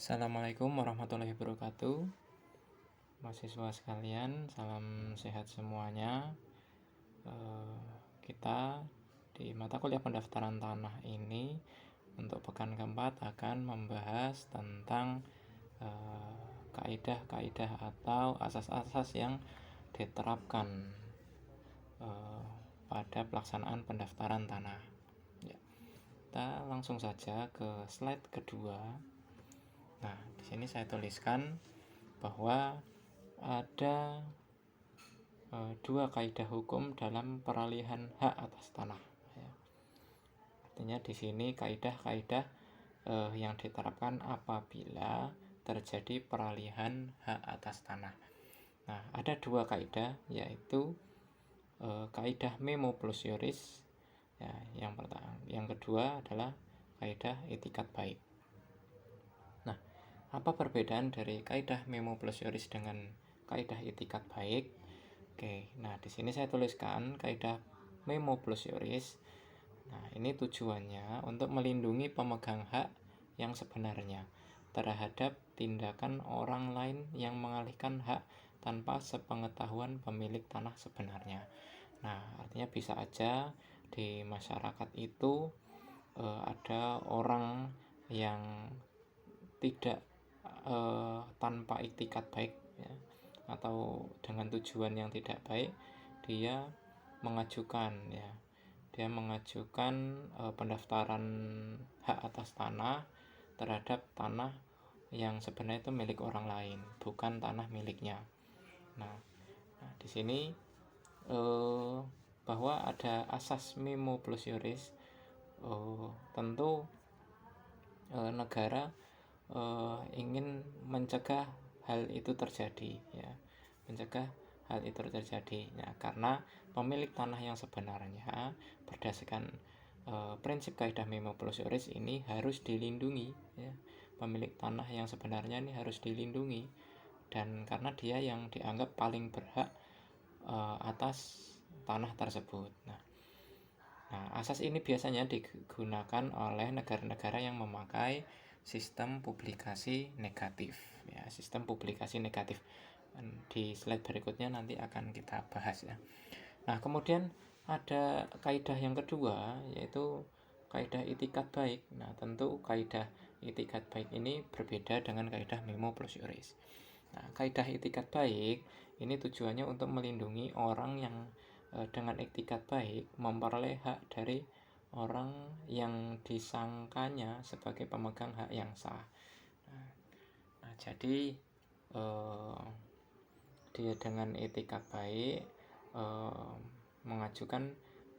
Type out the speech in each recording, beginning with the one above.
Assalamualaikum warahmatullahi wabarakatuh. Mahasiswa sekalian, salam sehat semuanya. Kita di mata kuliah pendaftaran tanah ini untuk pekan keempat akan membahas tentang kaidah-kaidah atau asas-asas yang diterapkan pada pelaksanaan pendaftaran tanah. Ya, kita langsung saja ke slide kedua. Nah, di sini saya tuliskan bahwa ada dua kaidah hukum dalam peralihan hak atas tanah. Ya. Artinya di sini kaidah-kaidah yang diterapkan apabila terjadi peralihan hak atas tanah. Nah, ada dua kaidah, yaitu kaidah memo plus iuris. Ya, yang kedua adalah kaidah itikat baik. Nah, apa perbedaan dari kaidah memo plus iuris dengan kaidah itikat baik? Oke, nah di sini saya tuliskan kaidah memo plus iuris. Nah, ini tujuannya untuk melindungi pemegang hak yang sebenarnya terhadap tindakan orang lain yang mengalihkan hak tanpa sepengetahuan pemilik tanah sebenarnya. Nah, artinya bisa aja di masyarakat itu ada orang yang tidak tanpa itikat baik, ya, atau dengan tujuan yang tidak baik, dia mengajukan pendaftaran hak atas tanah terhadap tanah yang sebenarnya itu milik orang lain, bukan tanah miliknya. Nah di sini bahwa ada asas memo plus iuris, tentu negara ingin mencegah hal itu terjadi, ya, Nah, karena pemilik tanah yang sebenarnya berdasarkan prinsip kaidah memo plus iuris ini harus dilindungi, ya. Pemilik tanah yang sebenarnya ini harus dilindungi, dan karena dia yang dianggap paling berhak atas tanah tersebut. Nah, asas ini biasanya digunakan oleh negara-negara yang memakai sistem publikasi negatif, ya, sistem publikasi negatif. Di slide berikutnya nanti akan kita bahas, ya. Nah, kemudian ada kaidah yang kedua, yaitu kaidah itikat baik. Nah, tentu kaidah itikat baik ini berbeda dengan kaidah memo plus iuris. Nah, kaidah itikat baik ini tujuannya untuk melindungi orang yang dengan itikat baik memperoleh hak dari orang yang disangkanya sebagai pemegang hak yang sah. Nah, jadi dia dengan itikat baik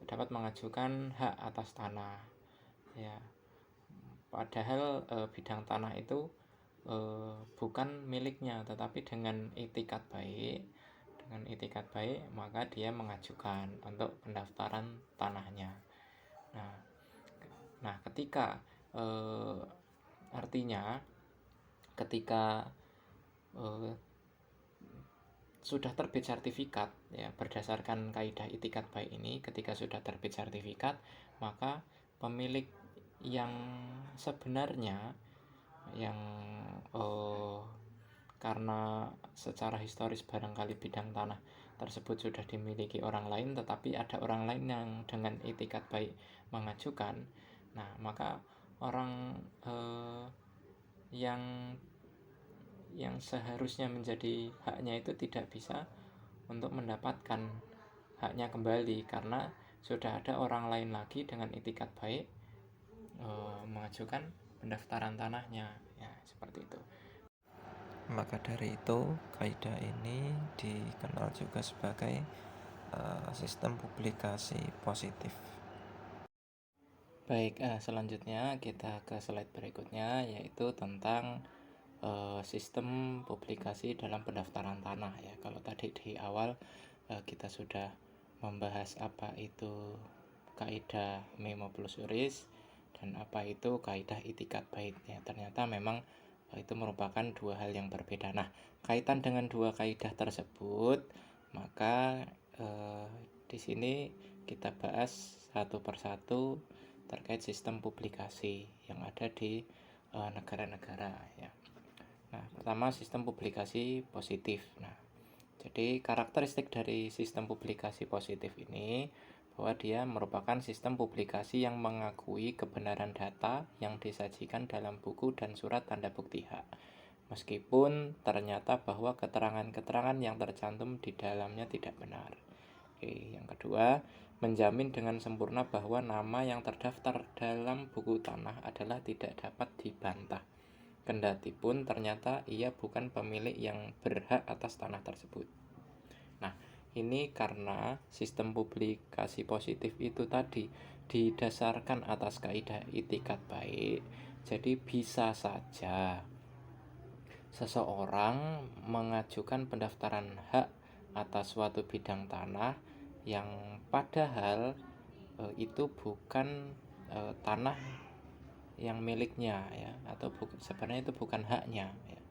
dapat mengajukan hak atas tanah, ya. Padahal bidang tanah itu bukan miliknya, tetapi dengan itikat baik maka dia mengajukan untuk pendaftaran tanahnya. Nah, artinya ketika sudah terbit sertifikat, ya, berdasarkan kaidah itikat baik ini, ketika sudah terbit sertifikat, maka pemilik yang sebenarnya yang karena secara historis barangkali bidang tanah tersebut sudah dimiliki orang lain, tetapi ada orang lain yang dengan itikat baik mengajukan. Nah, maka orang yang seharusnya menjadi haknya itu tidak bisa untuk mendapatkan haknya kembali, karena sudah ada orang lain lagi dengan itikat baik mengajukan pendaftaran tanahnya, ya, seperti itu. Maka dari itu, kaidah ini dikenal juga sebagai sistem publikasi positif. Baik, selanjutnya kita ke slide berikutnya, yaitu tentang sistem publikasi dalam pendaftaran tanah, ya. Kalau tadi di awal kita sudah membahas apa itu kaidah memo plus iuris dan apa itu kaidah itikat baik, ya. Ternyata memang itu merupakan dua hal yang berbeda. Nah, kaitan dengan dua kaidah tersebut, maka di sini kita bahas satu persatu terkait sistem publikasi yang ada di negara-negara, ya. pertama sistem publikasi positif. Nah, jadi karakteristik dari sistem publikasi positif ini bahwa dia merupakan sistem publikasi yang mengakui kebenaran data yang disajikan dalam buku dan surat tanda bukti hak, meskipun ternyata bahwa keterangan-keterangan yang tercantum di dalamnya tidak benar. Oke, yang kedua, menjamin dengan sempurna bahwa nama yang terdaftar dalam buku tanah adalah tidak dapat dibantah, kendati pun ternyata ia bukan pemilik yang berhak atas tanah tersebut. Nah, ini karena sistem publikasi positif itu tadi didasarkan atas kaidah itikat baik, jadi bisa saja seseorang mengajukan pendaftaran hak atas suatu bidang tanah yang padahal itu bukan tanah yang miliknya ya, atau sebenarnya itu bukan haknya ya.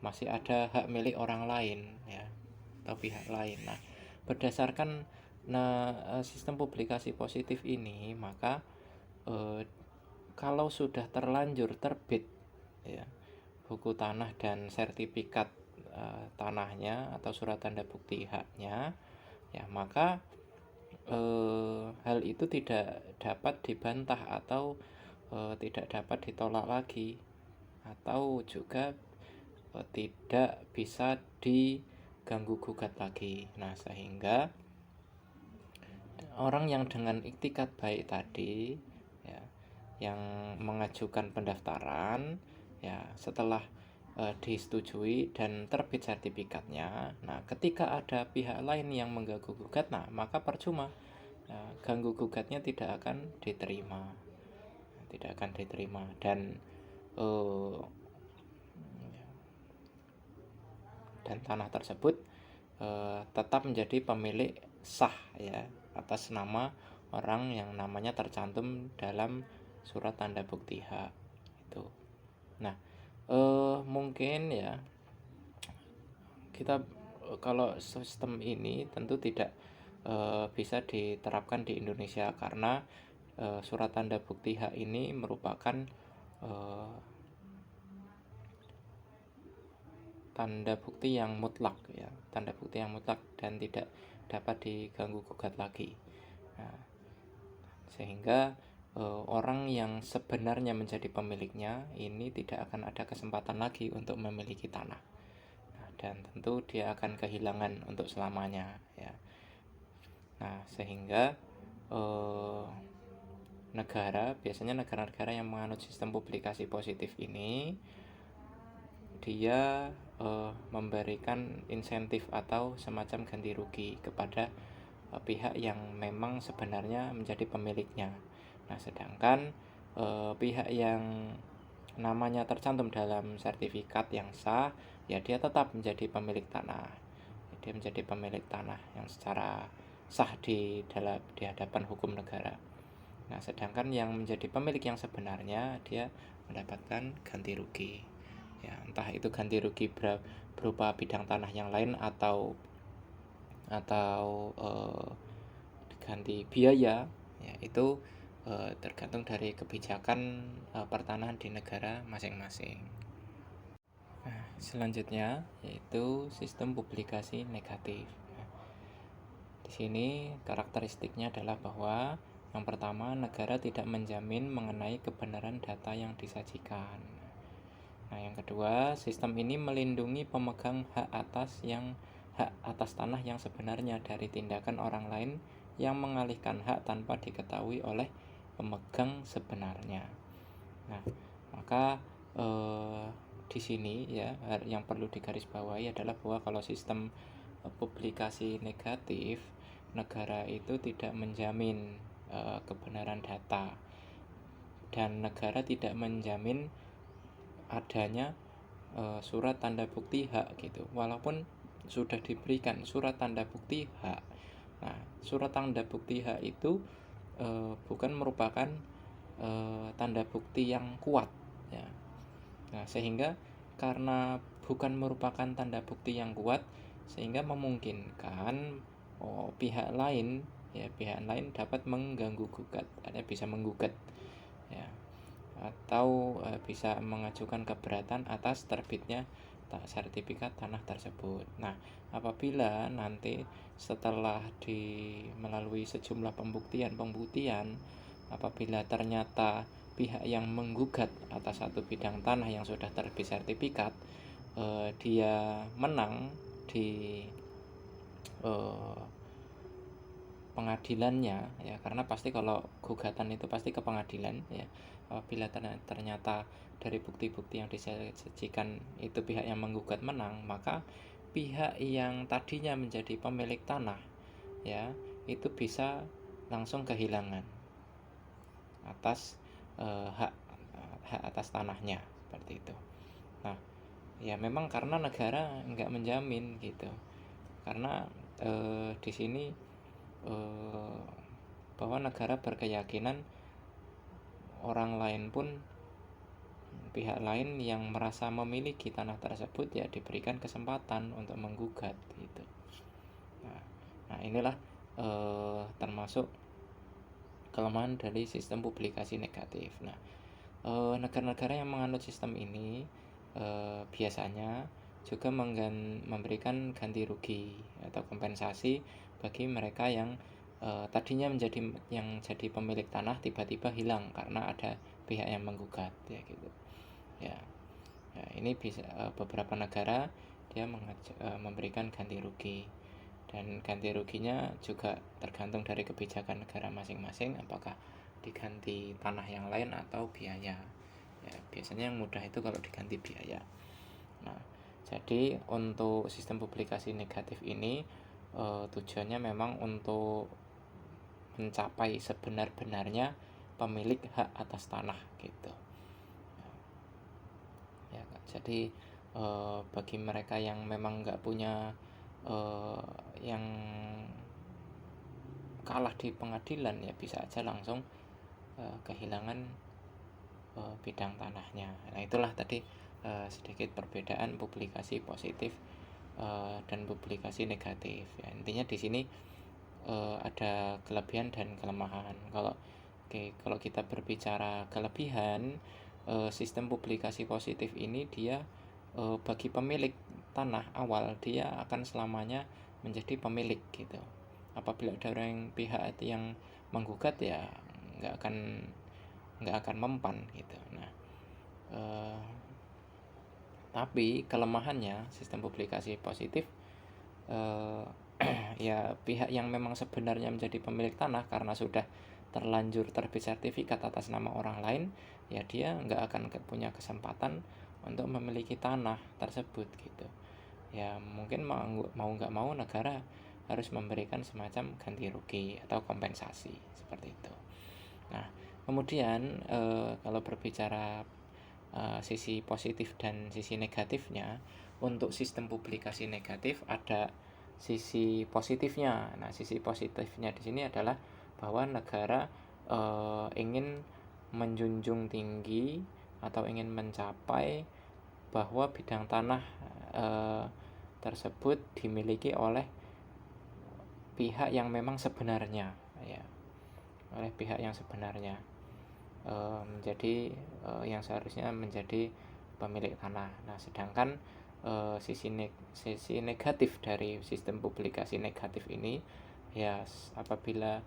Masih ada hak milik orang lain ya, atau pihak lain. Nah, berdasarkan sistem publikasi positif ini, maka kalau sudah terlanjur terbit ya buku tanah dan sertifikat tanahnya atau surat tanda bukti haknya ya, maka hal itu tidak dapat dibantah atau tidak dapat ditolak lagi, atau juga tidak bisa diganggu gugat lagi. Nah, sehingga orang yang dengan iktikat baik tadi ya, yang mengajukan pendaftaran ya, setelah disetujui dan terbit sertifikatnya, nah ketika ada pihak lain yang mengganggu gugat, nah maka percuma, nah, ganggu gugatnya tidak akan diterima, dan tanah tersebut tetap menjadi pemilik sah ya atas nama orang yang namanya tercantum dalam surat tanda bukti hak itu. Nah, mungkin ya kita kalau sistem ini tentu tidak bisa diterapkan di Indonesia karena surat tanda bukti hak ini merupakan tanda bukti yang mutlak ya, tanda bukti yang mutlak dan tidak dapat diganggu gugat lagi. Nah, sehingga orang yang sebenarnya menjadi pemiliknya ini tidak akan ada kesempatan lagi untuk memiliki tanah. Nah, dan tentu dia akan kehilangan untuk selamanya ya. Nah, sehingga biasanya negara-negara yang menganut sistem publikasi positif ini dia memberikan insentif atau semacam ganti rugi kepada pihak yang memang sebenarnya menjadi pemiliknya. Nah, sedangkan pihak yang namanya tercantum dalam sertifikat yang sah, ya dia tetap menjadi pemilik tanah. Dia menjadi pemilik tanah yang secara sah di hadapan hukum negara. Nah, sedangkan yang menjadi pemilik yang sebenarnya dia mendapatkan ganti rugi. Ya, entah itu ganti rugi berupa bidang tanah yang lain atau ganti biaya ya, itu tergantung dari kebijakan pertanahan di negara masing-masing. Nah, selanjutnya yaitu sistem publikasi negatif. Nah, di sini karakteristiknya adalah bahwa yang pertama, negara tidak menjamin mengenai kebenaran data yang disajikan. Nah, yang kedua, sistem ini melindungi pemegang hak atas tanah yang sebenarnya dari tindakan orang lain yang mengalihkan hak tanpa diketahui oleh pemegang sebenarnya. Nah, maka di sini ya yang perlu digarisbawahi adalah bahwa kalau sistem publikasi negatif, negara itu tidak menjamin kebenaran data, dan negara tidak menjamin adanya surat tanda bukti hak gitu, walaupun sudah diberikan surat tanda bukti hak. Nah, surat tanda bukti hak itu bukan merupakan tanda bukti yang kuat ya. Nah, sehingga karena bukan merupakan tanda bukti yang kuat, sehingga memungkinkan pihak lain dapat mengganggu gugat, ada bisa menggugat ya, atau bisa mengajukan keberatan atas terbitnya sertifikat tanah tersebut. Nah, apabila nanti setelah melalui sejumlah pembuktian, apabila ternyata pihak yang menggugat atas satu bidang tanah yang sudah terbit sertifikat, dia menang di pengadilannya, ya, karena pasti kalau gugatan itu pasti ke pengadilan, ya. Apabila ternyata dari bukti-bukti yang disajikan itu pihak yang menggugat menang, maka pihak yang tadinya menjadi pemilik tanah, ya, itu bisa langsung kehilangan atas hak atas tanahnya, seperti itu. Nah, ya memang karena negara nggak menjamin gitu, karena di sini bahwa negara berkeyakinan orang lain pun, pihak lain yang merasa memiliki tanah tersebut, ya diberikan kesempatan untuk menggugat gitu. Nah inilah termasuk kelemahan dari sistem publikasi negatif. Nah, negara-negara yang menganut sistem ini biasanya juga memberikan ganti rugi atau kompensasi bagi mereka yang tadinya jadi pemilik tanah tiba-tiba hilang karena ada pihak yang menggugat, ya gitu. Ya, ini bisa beberapa negara dia memberikan ganti rugi, dan ganti ruginya juga tergantung dari kebijakan negara masing-masing, apakah diganti tanah yang lain atau biaya. Ya, biasanya yang mudah itu kalau diganti biaya. Nah, jadi untuk sistem publikasi negatif ini tujuannya memang untuk mencapai sebenar-benarnya pemilik hak atas tanah gitu. Ya, jadi bagi mereka yang memang nggak punya, yang kalah di pengadilan, ya bisa aja langsung kehilangan bidang tanahnya. Nah, itulah tadi sedikit perbedaan publikasi positif dan publikasi negatif. Ya, intinya di sini ada kelebihan dan kelemahan. Kalau kita berbicara kelebihan, sistem publikasi positif ini dia bagi pemilik tanah awal, dia akan selamanya menjadi pemilik gitu. Apabila ada pihak yang menggugat, ya nggak akan mempan gitu. Nah, tapi kelemahannya sistem publikasi positif, ya pihak yang memang sebenarnya menjadi pemilik tanah karena sudah terlanjur terbit sertifikat atas nama orang lain, ya dia nggak akan punya kesempatan untuk memiliki tanah tersebut gitu. Ya mungkin mau nggak mau negara harus memberikan semacam ganti rugi atau kompensasi seperti itu. Nah, kemudian kalau berbicara sisi positif dan sisi negatifnya, untuk sistem publikasi negatif ada sisi positifnya. Nah, sisi positifnya di sini adalah bahwa negara ingin menjunjung tinggi atau ingin mencapai bahwa bidang tanah tersebut dimiliki oleh pihak yang memang sebenarnya, ya, oleh pihak yang sebenarnya, menjadi yang seharusnya menjadi pemilik tanah. Nah, sedangkan sisi negatif dari sistem publikasi negatif ini, ya apabila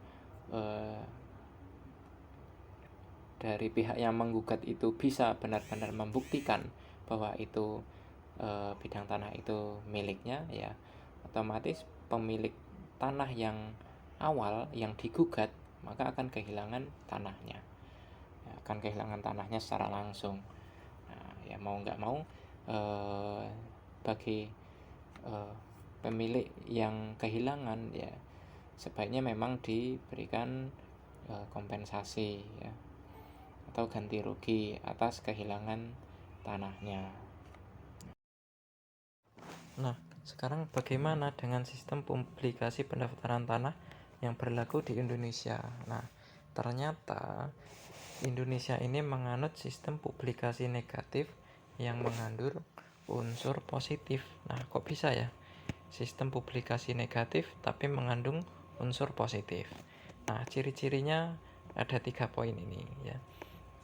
dari pihak yang menggugat itu bisa benar-benar membuktikan bahwa itu bidang tanah itu miliknya, ya otomatis pemilik tanah yang awal yang digugat maka akan kehilangan tanahnya, ya, akan kehilangan tanahnya secara langsung. Nah, ya mau nggak mau bagi pemilik yang kehilangan, ya sebaiknya memang diberikan kompensasi, ya, atau ganti rugi atas kehilangan tanahnya. Nah, sekarang bagaimana dengan sistem publikasi pendaftaran tanah yang berlaku di Indonesia? Nah, ternyata Indonesia ini menganut sistem publikasi negatif yang mengandung unsur positif. Nah, kok bisa ya? Sistem publikasi negatif tapi mengandung unsur positif. Nah, ciri-cirinya ada 3 poin ini, ya.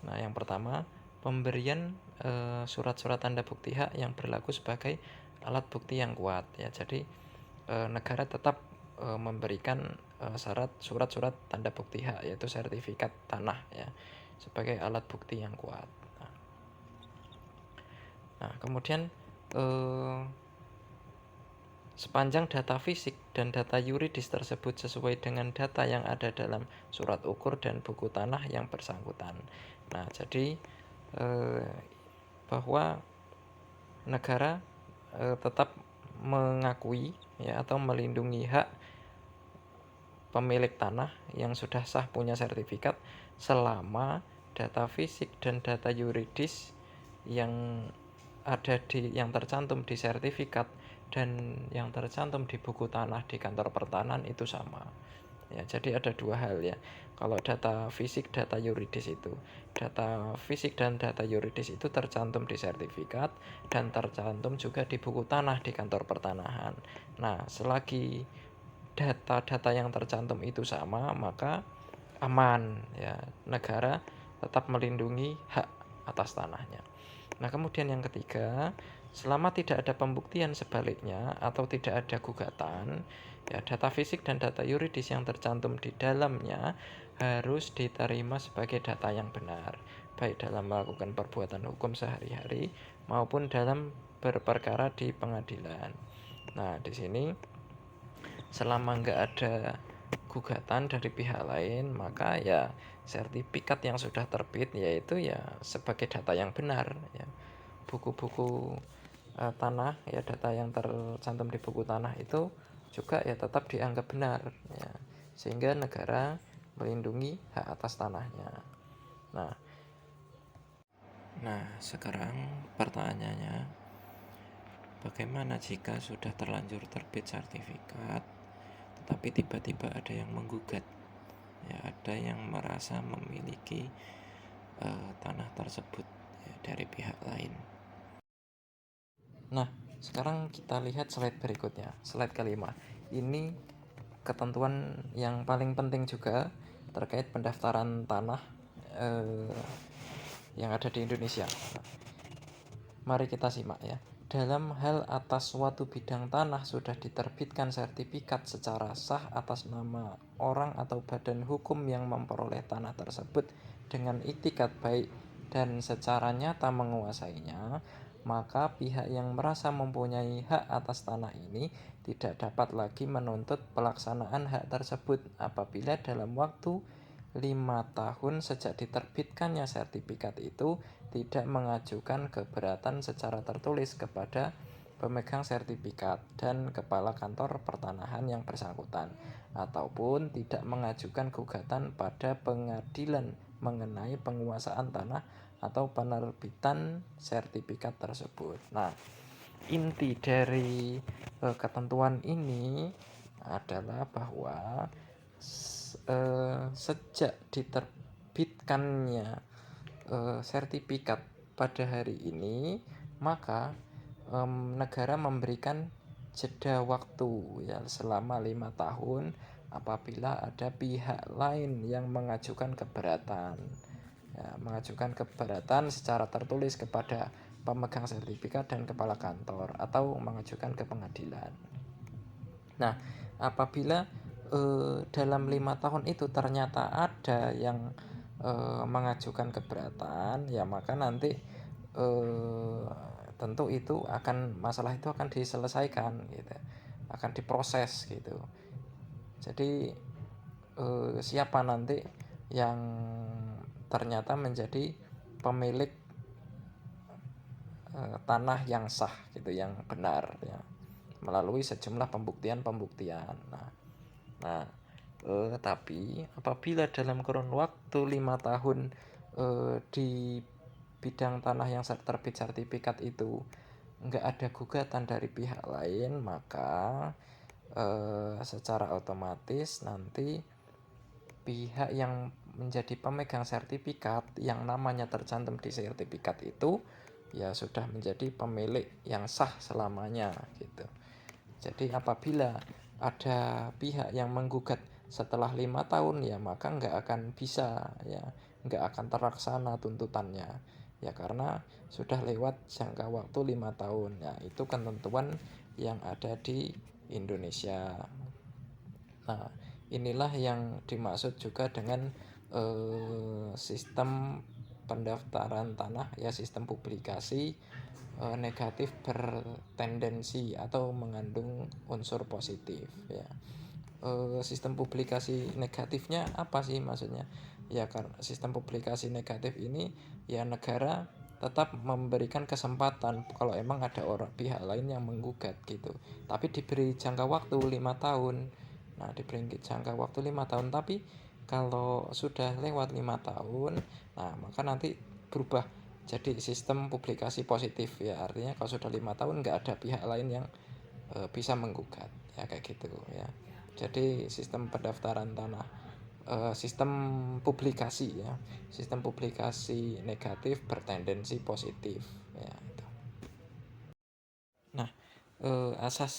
Nah, yang pertama, pemberian surat-surat tanda bukti hak yang berlaku sebagai alat bukti yang kuat ya. Jadi negara tetap memberikan syarat surat-surat tanda bukti hak, yaitu sertifikat tanah ya, sebagai alat bukti yang kuat. Nah kemudian sepanjang data fisik dan data yuridis tersebut sesuai dengan data yang ada dalam surat ukur dan buku tanah yang bersangkutan. Nah, jadi bahwa negara tetap mengakui ya atau melindungi hak pemilik tanah yang sudah sah punya sertifikat selama data fisik dan data yuridis yang yang tercantum di sertifikat dan yang tercantum di buku tanah di kantor pertanahan itu sama. Ya, jadi ada dua hal ya. Kalau data fisik, data yuridis itu. Data fisik dan data yuridis itu tercantum di sertifikat dan tercantum juga di buku tanah di kantor pertanahan. Nah, selagi data-data yang tercantum itu sama, maka aman ya. Negara tetap melindungi hak atas tanahnya. Nah, kemudian yang ketiga, selama tidak ada pembuktian sebaliknya atau tidak ada gugatan, ya data fisik dan data yuridis yang tercantum di dalamnya harus diterima sebagai data yang benar, baik dalam melakukan perbuatan hukum sehari-hari maupun dalam berperkara di pengadilan. Nah, di sini selama nggak ada gugatan dari pihak lain, maka ya sertifikat yang sudah terbit yaitu ya sebagai data yang benar ya. Buku-buku tanah ya, data yang tercantum di buku tanah itu juga ya tetap dianggap benar ya, sehingga negara melindungi hak atas tanahnya. Nah sekarang pertanyaannya, bagaimana jika sudah terlanjur terbit sertifikat tetapi tiba-tiba ada yang menggugat ya, ada yang merasa memiliki tanah tersebut ya, dari pihak lain. Nah sekarang kita lihat slide berikutnya, slide kelima. Ini ketentuan yang paling penting juga terkait pendaftaran tanah yang ada di Indonesia. Mari kita simak ya. Dalam hal atas suatu bidang tanah sudah diterbitkan sertifikat secara sah atas nama orang atau badan hukum yang memperoleh tanah tersebut dengan iktikat baik dan secara nyata menguasainya, maka pihak yang merasa mempunyai hak atas tanah ini tidak dapat lagi menuntut pelaksanaan hak tersebut apabila dalam waktu 5 tahun sejak diterbitkannya sertifikat itu tidak mengajukan keberatan secara tertulis kepada pemegang sertifikat dan kepala kantor pertanahan yang bersangkutan, ataupun tidak mengajukan gugatan pada pengadilan mengenai penguasaan tanah atau penerbitan sertifikat tersebut. Nah, inti dari ketentuan ini adalah bahwa sejak diterbitkannya sertifikat pada hari ini, maka negara memberikan jeda waktu ya selama 5 tahun apabila ada pihak lain yang mengajukan keberatan ya, mengajukan keberatan secara tertulis kepada pemegang sertifikat dan kepala kantor atau mengajukan ke pengadilan. Nah, apabila dalam 5 tahun itu ternyata ada yang mengajukan keberatan ya, maka nanti tentu itu masalah itu akan diselesaikan gitu, akan diproses gitu. Jadi siapa nanti yang ternyata menjadi pemilik tanah yang sah gitu, yang benar ya, melalui sejumlah pembuktian. Tapi apabila dalam kurun waktu 5 tahun di bidang tanah yang terbit sertifikat itu nggak ada gugatan dari pihak lain, maka secara otomatis nanti pihak yang menjadi pemegang sertifikat yang namanya tercantum di sertifikat itu ya sudah menjadi pemilik yang sah selamanya gitu. Jadi apabila ada pihak yang menggugat setelah 5 tahun ya, maka nggak akan bisa ya, nggak akan terlaksana tuntutannya Ya karena sudah lewat jangka waktu 5 tahun. Nah, itu ketentuan yang ada di Indonesia. Nah, inilah yang dimaksud juga dengan sistem pendaftaran tanah, ya sistem publikasi negatif bertendensi atau mengandung unsur positif, ya. Sistem publikasi negatifnya apa sih maksudnya? Ya karena sistem publikasi negatif ini ya negara tetap memberikan kesempatan kalau emang ada orang pihak lain yang menggugat gitu. Tapi diberi jangka waktu 5 tahun. Nah, diberi jangka waktu 5 tahun, tapi kalau sudah lewat 5 tahun, nah maka nanti berubah jadi sistem publikasi positif, ya artinya kalau sudah 5 tahun nggak ada pihak lain yang bisa menggugat, ya kayak gitu ya. Jadi sistem pendaftaran tanah, sistem publikasi ya, sistem publikasi negatif bertendensi positif ya itu. Nah, asas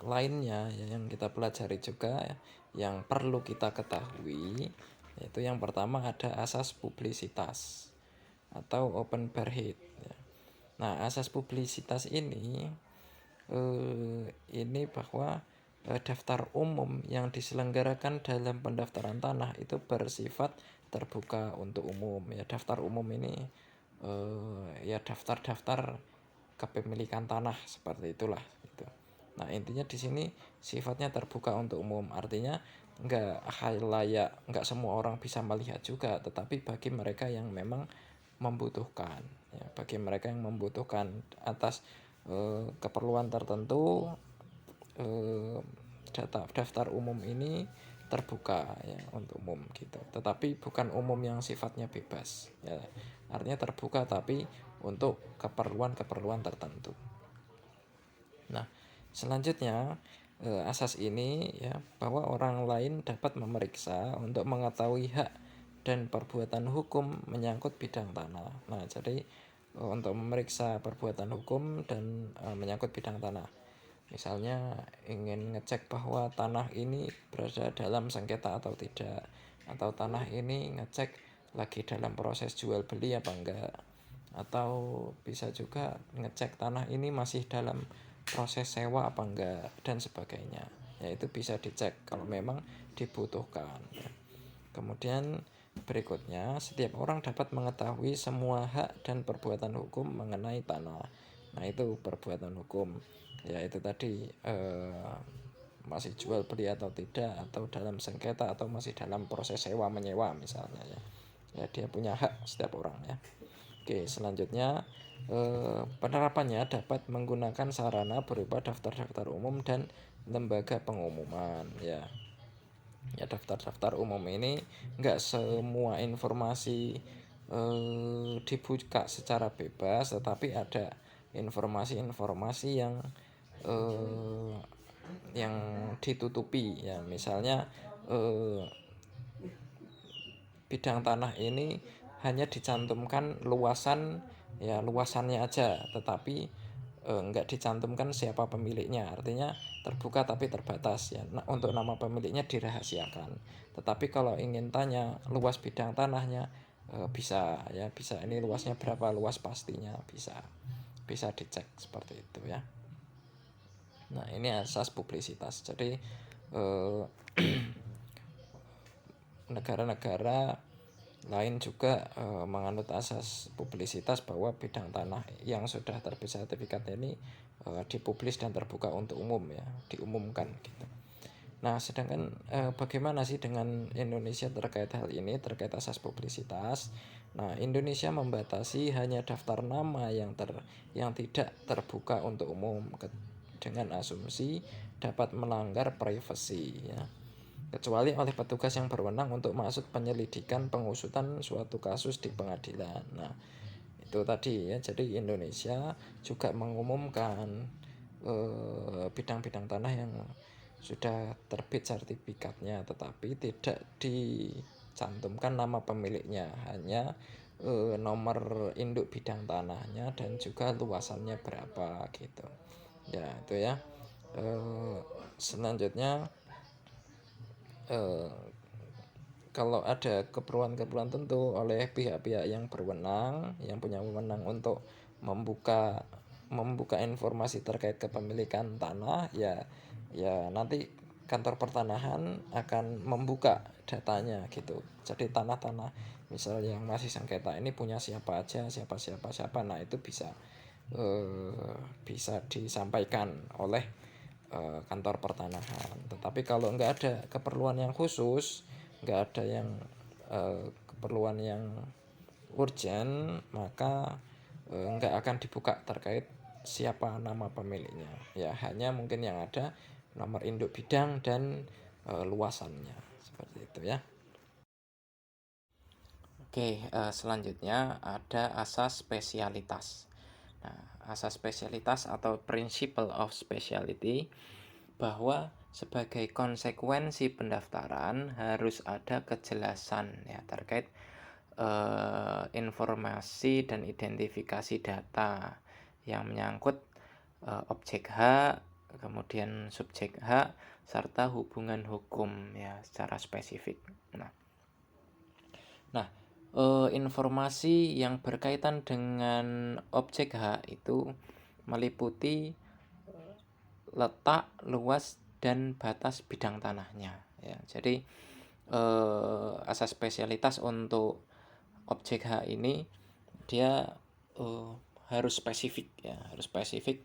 lainnya ya, yang kita pelajari juga ya, yang perlu kita ketahui, yaitu yang pertama ada asas publisitas atau open barhead ya. Nah, asas publisitas ini bahwa daftar umum yang diselenggarakan dalam pendaftaran tanah itu bersifat terbuka untuk umum ya. Daftar umum ini ya daftar-daftar kepemilikan tanah seperti itulah gitu. Nah, intinya di sini sifatnya terbuka untuk umum, artinya nggak halayak, nggak semua orang bisa melihat juga, tetapi bagi mereka yang memang membutuhkan ya, bagi mereka yang membutuhkan atas keperluan tertentu, daftar umum ini terbuka ya untuk umum gitu, tetapi bukan umum yang sifatnya bebas ya, artinya terbuka tapi untuk keperluan-keperluan tertentu. Nah, selanjutnya asas ini ya bahwa orang lain dapat memeriksa untuk mengetahui hak dan perbuatan hukum menyangkut bidang tanah. Nah, jadi untuk memeriksa perbuatan hukum dan menyangkut bidang tanah. Misalnya ingin ngecek bahwa tanah ini berada dalam sengketa atau tidak, atau tanah ini ngecek lagi dalam proses jual beli apa enggak, atau bisa juga ngecek tanah ini masih dalam proses sewa apa enggak dan sebagainya. Ya itu bisa dicek kalau memang dibutuhkan ya. Kemudian berikutnya, setiap orang dapat mengetahui semua hak dan perbuatan hukum mengenai tanah. Nah, itu perbuatan hukum. Ya, itu tadi masih jual beli atau tidak, atau dalam sengketa, atau masih dalam proses sewa menyewa misalnya ya. Ya, dia punya hak setiap orang ya. Oke, selanjutnya penerapannya dapat menggunakan sarana berupa daftar-daftar umum dan lembaga pengumuman ya. Ya, daftar-daftar umum ini nggak semua informasi dibuka secara bebas, tetapi ada informasi-informasi eh, yang ditutupi ya. Misalnya bidang tanah ini hanya dicantumkan luasan ya, luasannya aja, tetapi enggak dicantumkan siapa pemiliknya, artinya terbuka tapi terbatas ya. Nah, untuk nama pemiliknya dirahasiakan, tetapi kalau ingin tanya luas bidang tanahnya bisa ya, bisa ini luasnya berapa, luas pastinya bisa dicek seperti itu ya. Nah, ini asas publisitas. Jadi negara-negara lain juga menganut asas publisitas bahwa bidang tanah yang sudah terbit sertifikat ini dipublis dan terbuka untuk umum ya, diumumkan gitu. Nah, sedangkan bagaimana sih dengan Indonesia terkait hal ini, terkait asas publisitas? Nah, Indonesia membatasi hanya daftar nama yang tidak terbuka untuk umum dengan asumsi dapat melanggar privasi ya, kecuali oleh petugas yang berwenang untuk maksud penyelidikan pengusutan suatu kasus di pengadilan. Nah, itu tadi ya. Jadi Indonesia juga mengumumkan bidang-bidang tanah yang sudah terbit sertifikatnya, tetapi tidak dicantumkan nama pemiliknya, hanya nomor induk bidang tanahnya dan juga luasannya berapa gitu. Ya, itu ya. Selanjutnya kalau ada keperluan-keperluan tentu oleh pihak-pihak yang berwenang, yang punya wewenang untuk membuka informasi terkait kepemilikan tanah, ya nanti kantor pertanahan akan membuka datanya gitu. Jadi tanah-tanah misal yang masih sengketa ini punya siapa aja, siapa, nah itu bisa disampaikan oleh kantor pertanahan. Tetapi kalau nggak ada keperluan yang khusus, nggak ada yang keperluan yang urgent, maka nggak akan dibuka terkait siapa nama pemiliknya. Ya hanya mungkin yang ada nomor induk bidang dan luasannya, seperti itu ya. Oke, selanjutnya ada asas spesialitas. Nah, asas spesialitas atau principle of speciality, bahwa sebagai konsekuensi pendaftaran harus ada kejelasan ya terkait informasi dan identifikasi data yang menyangkut objek hak, kemudian subjek hak, serta hubungan hukum ya secara spesifik. Nah, informasi yang berkaitan dengan objek hak itu meliputi letak, luas, dan batas bidang tanahnya ya. Jadi asas spesialitas untuk objek hak ini dia harus spesifik ya, harus spesifik.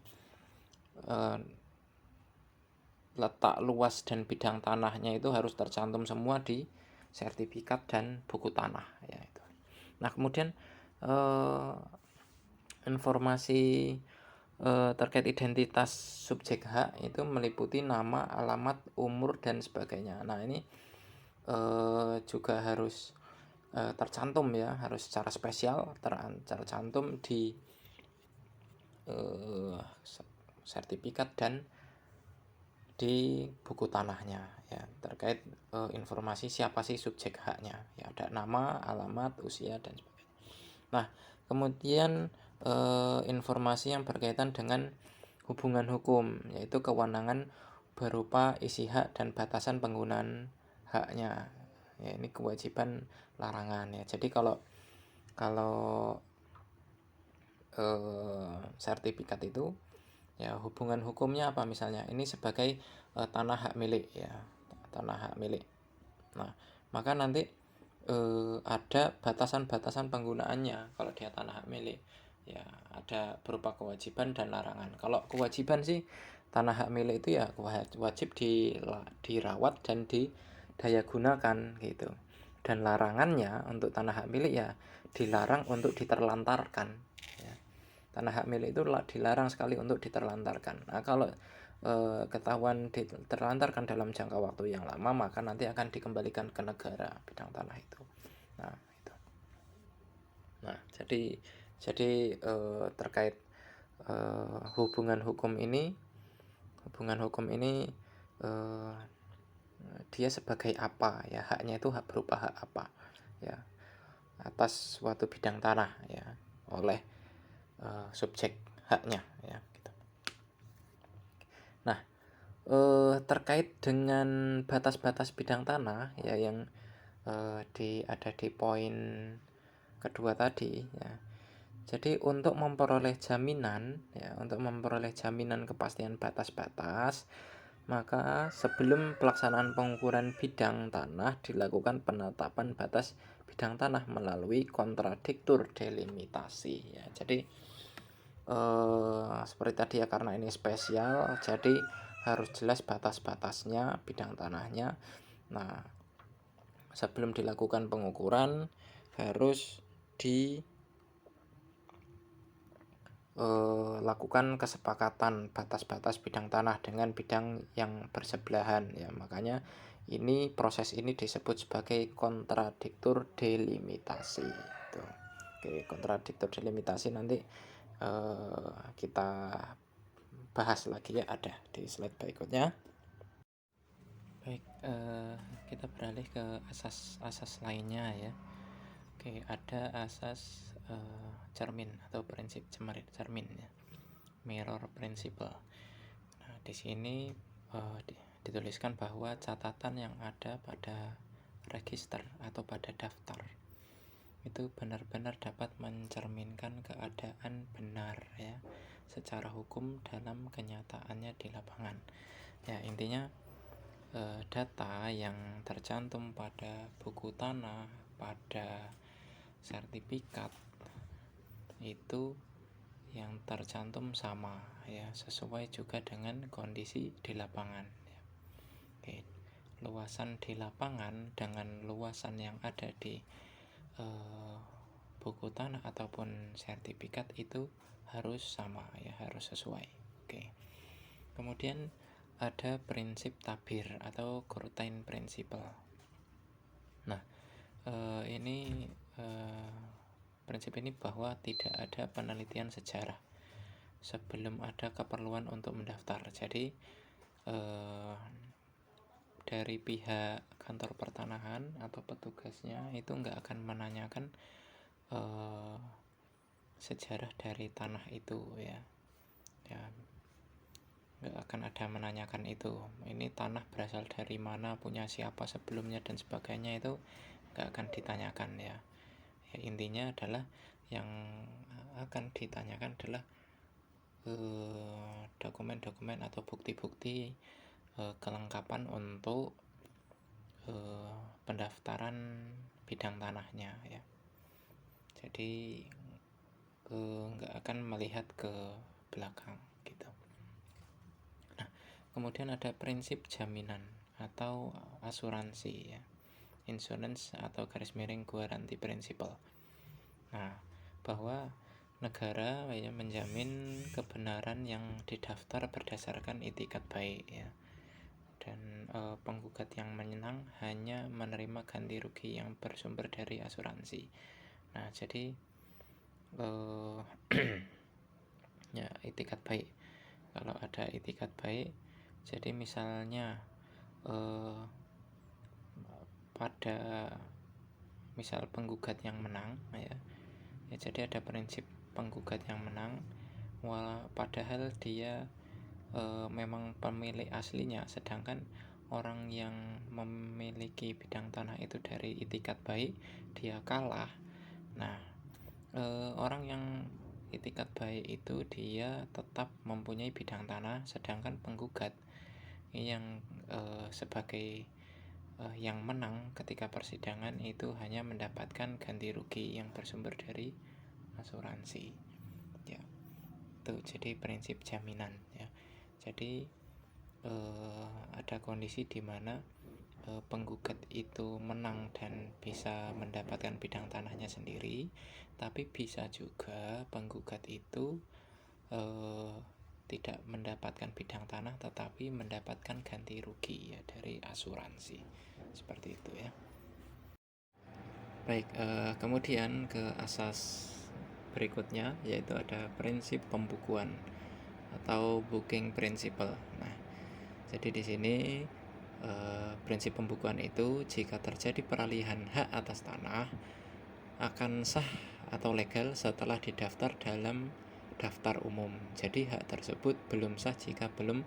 Letak, luas, dan bidang tanahnya itu harus tercantum semua di sertifikat dan buku tanah ya itu. Nah, kemudian informasi terkait identitas subjek hak itu meliputi nama, alamat, umur, dan sebagainya. Nah, ini juga harus tercantum ya, harus secara spesial tercantum di sertifikat dan di buku tanahnya ya, terkait informasi siapa sih subjek haknya ya, ada nama, alamat, usia, dan sebagainya. Nah, kemudian informasi yang berkaitan dengan hubungan hukum, yaitu kewenangan berupa isi hak dan batasan penggunaan haknya ya, ini kewajiban, larangan ya. Jadi kalau sertifikat itu ya hubungan hukumnya apa, misalnya ini sebagai tanah hak milik ya, tanah hak milik. Nah, maka nanti ada batasan-batasan penggunaannya kalau dia tanah hak milik ya, ada berupa kewajiban dan larangan. Kalau kewajiban sih tanah hak milik itu ya wajib dirawat dan didaya gunakan gitu. Dan larangannya untuk tanah hak milik ya dilarang untuk diterlantarkan ya. Tanah hak milik itu dilarang sekali untuk diterlantarkan. Nah, kalau ketahuan diterlantarkan dalam jangka waktu yang lama, maka nanti akan dikembalikan ke negara bidang tanah itu. Nah, itu. Nah, jadi terkait hubungan hukum ini dia sebagai apa ya, haknya itu hak berupa hak apa ya atas suatu bidang tanah ya oleh subjek haknya ya gitu. Nah, terkait dengan batas-batas bidang tanah ya yang ada di poin kedua tadi ya. Jadi untuk memperoleh jaminan kepastian batas-batas, maka sebelum pelaksanaan pengukuran bidang tanah dilakukan penetapan batas bidang tanah melalui kontradiktur delimitasi ya. Jadi seperti tadi ya, karena ini spesial jadi harus jelas batas-batasnya bidang tanahnya. Nah, sebelum dilakukan pengukuran harus lakukan kesepakatan batas-batas bidang tanah dengan bidang yang bersebelahan ya, makanya proses ini disebut sebagai kontradiktur delimitasi itu. Oke, kontradiktur delimitasi nanti kita bahas lagi ya, ada di slide berikutnya. Baik, kita beralih ke asas lainnya ya. Oke, ada asas cermin atau prinsip cermin ya, mirror principle. Nah, di sini dituliskan bahwa catatan yang ada pada register atau pada daftar itu benar-benar dapat mencerminkan keadaan benar ya secara hukum dalam kenyataannya di lapangan. Ya, intinya data yang tercantum pada buku tanah, pada sertifikat itu yang tercantum sama ya, sesuai juga dengan kondisi di lapangan ya. Oke. Luasan di lapangan dengan luasan yang ada di buku tanah ataupun sertifikat itu harus sama ya, harus sesuai. Oke. Kemudian ada prinsip tabir atau Courtauld Principle. Nah, prinsip ini bahwa tidak ada penelitian sejarah sebelum ada keperluan untuk mendaftar. Jadi dari pihak kantor pertanahan atau petugasnya itu nggak akan menanyakan sejarah dari tanah itu ya, nggak akan ada menanyakan itu, ini tanah berasal dari mana, punya siapa sebelumnya dan sebagainya, itu nggak akan ditanyakan ya. Intinya adalah yang akan ditanyakan adalah dokumen-dokumen atau bukti-bukti kelengkapan untuk pendaftaran bidang tanahnya ya. Jadi nggak akan melihat ke belakang gitu. Nah, kemudian ada prinsip jaminan atau asuransi ya, insurance atau garis miring guarantee principle. Nah, bahwa negara ya menjamin kebenaran yang didaftar berdasarkan itikat baik ya, dan penggugat yang menang hanya menerima ganti rugi yang bersumber dari asuransi. Nah, jadi ya, itikat baik. Kalau ada itikat baik, jadi misalnya pada misal penggugat yang menang ya, jadi ada prinsip penggugat yang menang padahal dia memang pemilik aslinya, sedangkan orang yang memiliki bidang tanah itu dari itikat baik dia kalah. Nah, orang yang itikat baik itu dia tetap mempunyai bidang tanah, sedangkan penggugat yang sebagai yang menang ketika persidangan itu hanya mendapatkan ganti rugi yang bersumber dari asuransi ya. Itu jadi prinsip jaminan ya. Jadi ada kondisi di mana penggugat itu menang dan bisa mendapatkan bidang tanahnya sendiri, tapi bisa juga penggugat itu tidak mendapatkan bidang tanah tetapi mendapatkan ganti rugi ya dari asuransi, seperti itu ya. Baik, kemudian ke asas berikutnya yaitu ada prinsip pembukuan atau booking principle. Nah, jadi di sini prinsip pembukuan itu jika terjadi peralihan hak atas tanah akan sah atau legal setelah didaftar dalam daftar umum. Jadi hak tersebut belum sah jika belum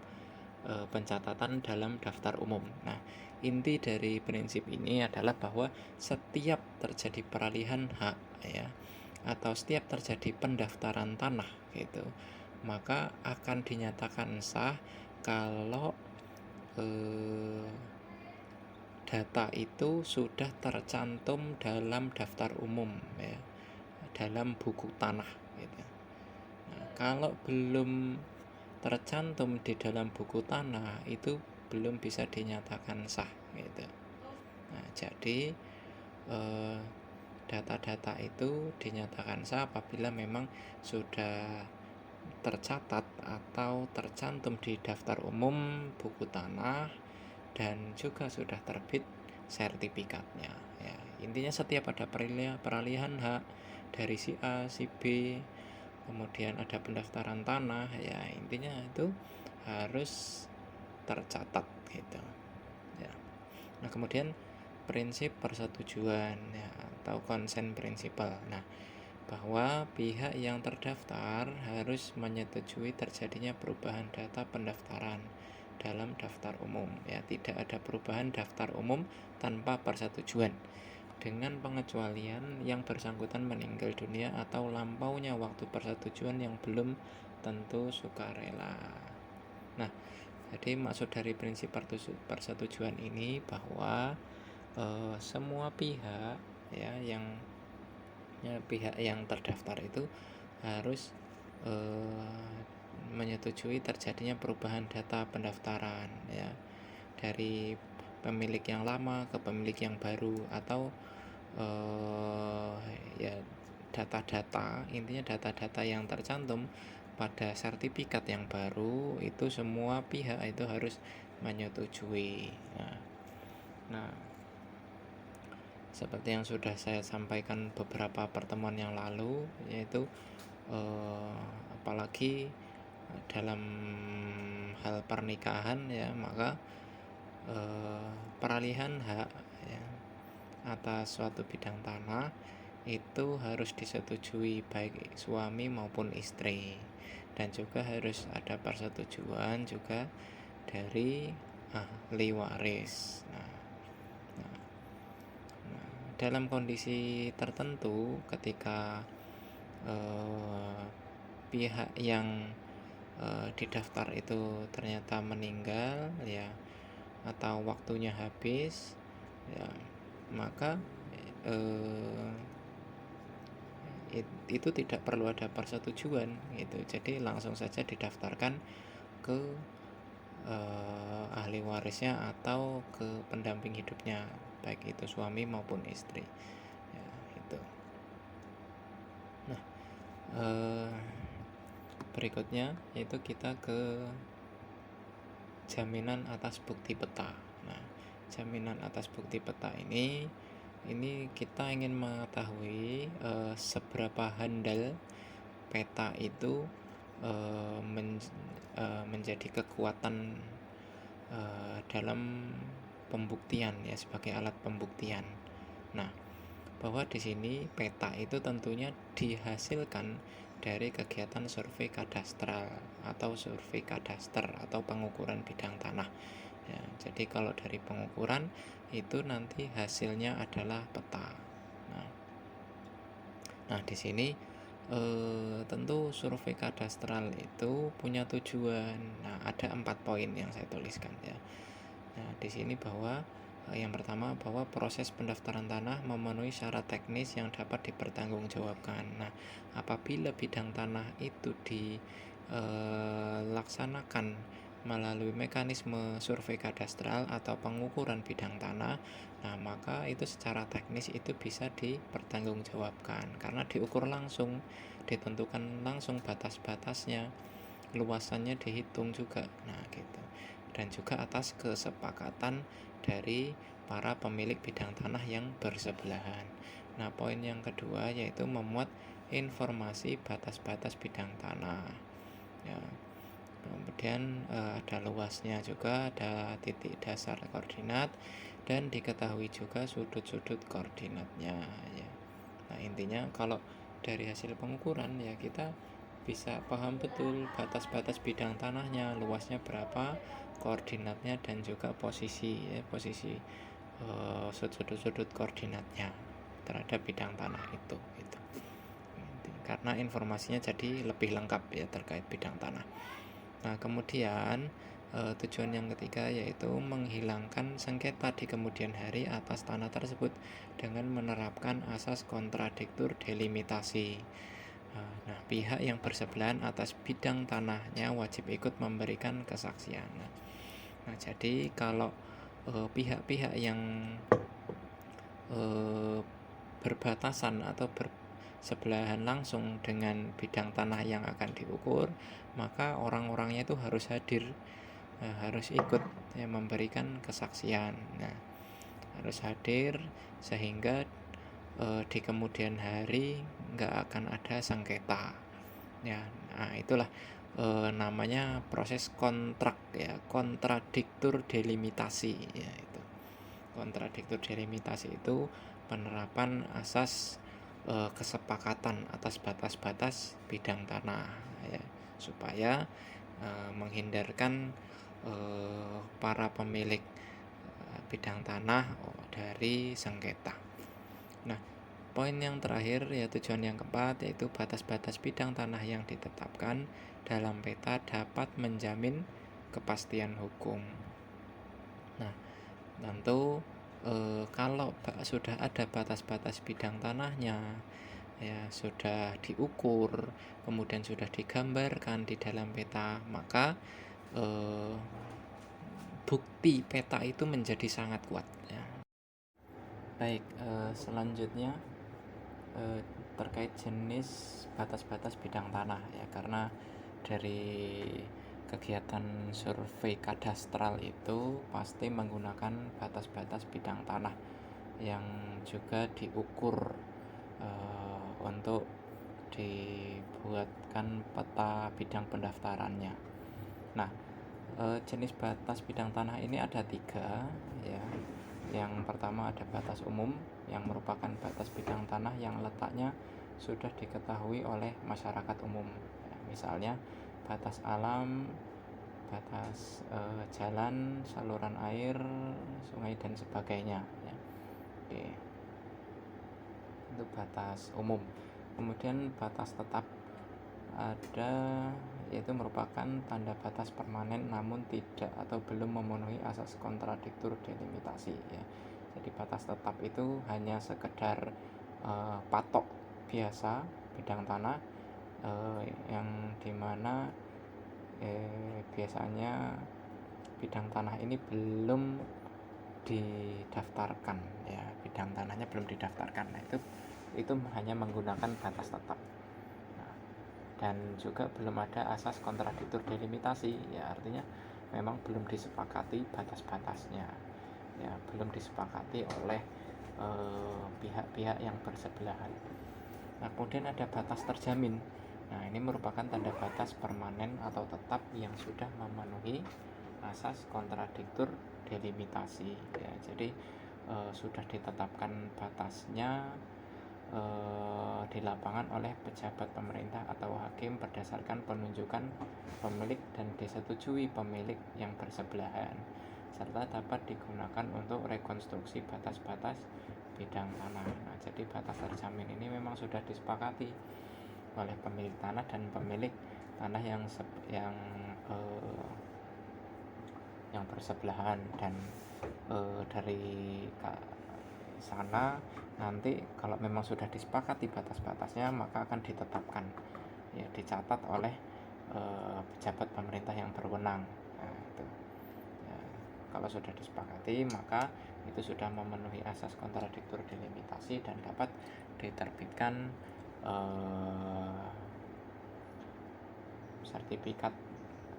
pencatatan dalam daftar umum. Nah, inti dari prinsip ini adalah bahwa setiap terjadi peralihan hak ya, atau setiap terjadi pendaftaran tanah gitu, maka akan dinyatakan sah kalau data itu sudah tercantum dalam daftar umum ya, dalam buku tanah gitu. Nah, kalau belum tercantum di dalam buku tanah itu belum bisa dinyatakan sah gitu. Nah, jadi data-data itu dinyatakan sah apabila memang sudah tercatat atau tercantum di daftar umum buku tanah dan juga sudah terbit sertifikatnya ya. Intinya setiap ada peralihan hak dari si A, si B, kemudian ada pendaftaran tanah ya, intinya itu harus tercatat gitu ya. Nah, kemudian prinsip persetujuan ya, atau consent principle. Nah, bahwa pihak yang terdaftar harus menyetujui terjadinya perubahan data pendaftaran dalam daftar umum. Ya, tidak ada perubahan daftar umum tanpa persetujuan, dengan pengecualian yang bersangkutan meninggal dunia atau lampaunya waktu persetujuan yang belum tentu sukarela. Nah, jadi maksud dari prinsip persetujuan ini bahwa semua pihak pihak yang terdaftar itu harus menyetujui terjadinya perubahan data pendaftaran, ya, dari pemilik yang lama ke pemilik yang baru, atau ya intinya data-data yang tercantum pada sertifikat yang baru itu semua pihak itu harus menyetujui. Nah, seperti yang sudah saya sampaikan beberapa pertemuan yang lalu, yaitu apalagi dalam hal pernikahan, ya, maka peralihan hak, ya, atas suatu bidang tanah itu harus disetujui baik suami maupun istri, dan juga harus ada persetujuan juga dari ahli waris. Dalam kondisi tertentu, ketika pihak yang didaftar itu ternyata meninggal, ya, atau waktunya habis, ya, maka itu tidak perlu ada persetujuan gitu. Jadi langsung saja didaftarkan ke ahli warisnya atau ke pendamping hidupnya, baik itu suami maupun istri, ya, itu. Nah, berikutnya yaitu kita ke jaminan atas bukti peta. Nah, jaminan atas bukti peta ini kita ingin mengetahui seberapa handal peta itu menjadi kekuatan dalam pembuktian, ya, sebagai alat pembuktian. Nah, bahwa di sini peta itu tentunya dihasilkan dari kegiatan survei kadastral atau survei kadaster atau pengukuran bidang tanah, ya. Jadi kalau dari pengukuran itu nanti hasilnya adalah peta. Nah, di sini tentu survei kadastral itu punya tujuan. Nah, ada 4 poin yang saya tuliskan, ya. Nah, di sini bahwa yang pertama, bahwa proses pendaftaran tanah memenuhi syarat teknis yang dapat dipertanggungjawabkan. Nah, apabila bidang tanah itu dilaksanakan melalui mekanisme survei kadastral atau pengukuran bidang tanah, nah, maka itu secara teknis itu bisa dipertanggungjawabkan karena diukur langsung, ditentukan langsung batas-batasnya, luasannya dihitung juga. Nah, gitu. Dan juga atas kesepakatan dari para pemilik bidang tanah yang bersebelahan. Nah, poin yang kedua yaitu memuat informasi batas-batas bidang tanah, ya. Kemudian ada luasnya juga, ada titik dasar koordinat, dan diketahui juga sudut-sudut koordinatnya, ya. Nah, intinya kalau dari hasil pengukuran, ya, kita bisa paham betul batas-batas bidang tanahnya, luasnya berapa, koordinatnya, dan juga posisi sudut-sudut koordinatnya terhadap bidang tanah itu, gitu. Karena informasinya jadi lebih lengkap, ya, terkait bidang tanah. Nah, kemudian tujuan yang ketiga yaitu menghilangkan sengketa di kemudian hari atas tanah tersebut dengan menerapkan asas kontradiktur delimitasi. Nah, pihak yang bersebelahan atas bidang tanahnya wajib ikut memberikan kesaksian. Nah, jadi kalau pihak-pihak yang berbatasan atau bersebelahan langsung dengan bidang tanah yang akan diukur, maka orang-orangnya itu harus hadir, harus ikut, ya, memberikan kesaksian. Nah, harus hadir sehingga di kemudian hari nggak akan ada sengketa, ya. Nah, itulah namanya proses kontrak, ya, kontradiktur delimitasi, ya. Itu kontradiktur delimitasi itu penerapan asas kesepakatan atas batas-batas bidang tanah, ya, supaya menghindarkan para pemilik bidang tanah dari sengketa. Nah, poin yang terakhir ya tujuan yang keempat yaitu batas-batas bidang tanah yang ditetapkan dalam peta dapat menjamin kepastian hukum. Nah, tentu kalau sudah ada batas-batas bidang tanahnya, ya sudah diukur, kemudian sudah digambarkan di dalam peta, maka bukti peta itu menjadi sangat kuat. Ya. Baik, selanjutnya terkait jenis batas-batas bidang tanah ya, karena dari kegiatan survei kadastral itu pasti menggunakan batas-batas bidang tanah yang juga diukur untuk dibuatkan peta bidang pendaftarannya. Nah, jenis batas bidang tanah ini ada 3 ya. Yang pertama ada batas umum yang merupakan batas bidang tanah yang letaknya sudah diketahui oleh masyarakat umum. Ya, misalnya batas alam, batas jalan, saluran air, sungai dan sebagainya. Ya. Oke. Itu batas umum. Kemudian batas tetap ada, yaitu merupakan tanda batas permanen namun tidak atau belum memenuhi asas kontradiktur delimitasi ya. Jadi batas tetap itu hanya sekedar patok biasa bidang tanah yang dimana biasanya bidang tanah ini belum didaftarkan ya, bidang tanahnya belum didaftarkan. Nah, itu hanya menggunakan batas tetap. Dan juga belum ada asas kontradiktur delimitasi ya, artinya memang belum disepakati batas-batasnya ya, belum disepakati oleh pihak-pihak yang bersebelahan. Nah, kemudian ada batas terjamin. Nah, ini merupakan tanda batas permanen atau tetap yang sudah memenuhi asas kontradiktur delimitasi ya. Jadi sudah ditetapkan batasnya di lapangan oleh pejabat pemerintah atau hakim berdasarkan penunjukan pemilik dan disetujui pemilik yang bersebelahan, serta dapat digunakan untuk rekonstruksi batas-batas bidang tanah. Nah, jadi batas terjamin ini memang sudah disepakati oleh pemilik tanah dan pemilik tanah yang bersebelahan, dan dari sana nanti kalau memang sudah disepakati batas-batasnya maka akan ditetapkan ya, dicatat oleh pejabat pemerintah yang berwenang. Nah, itu ya, kalau sudah disepakati maka itu sudah memenuhi asas kontradiktur delimitasi dan dapat diterbitkan sertifikat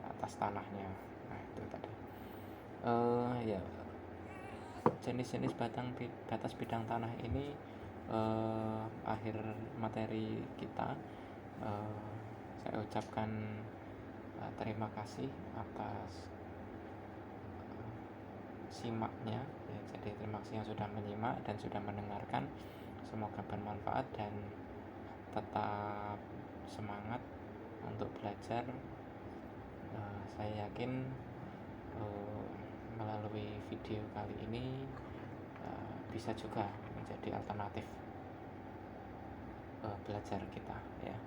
atas tanahnya. Nah, itu tadi ya, jenis-jenis batas bidang tanah ini akhir materi kita. Saya ucapkan terima kasih atas simaknya ya. Jadi terima kasih yang sudah menyimak dan sudah mendengarkan, semoga bermanfaat dan tetap semangat untuk belajar. Saya yakin melalui video kali ini bisa juga menjadi alternatif belajar kita ya.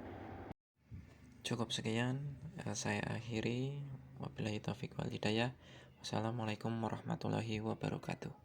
Cukup sekian, saya akhiri. Wabillahi taufiq wal hidayah. Wassalamualaikum warahmatullahi wabarakatuh.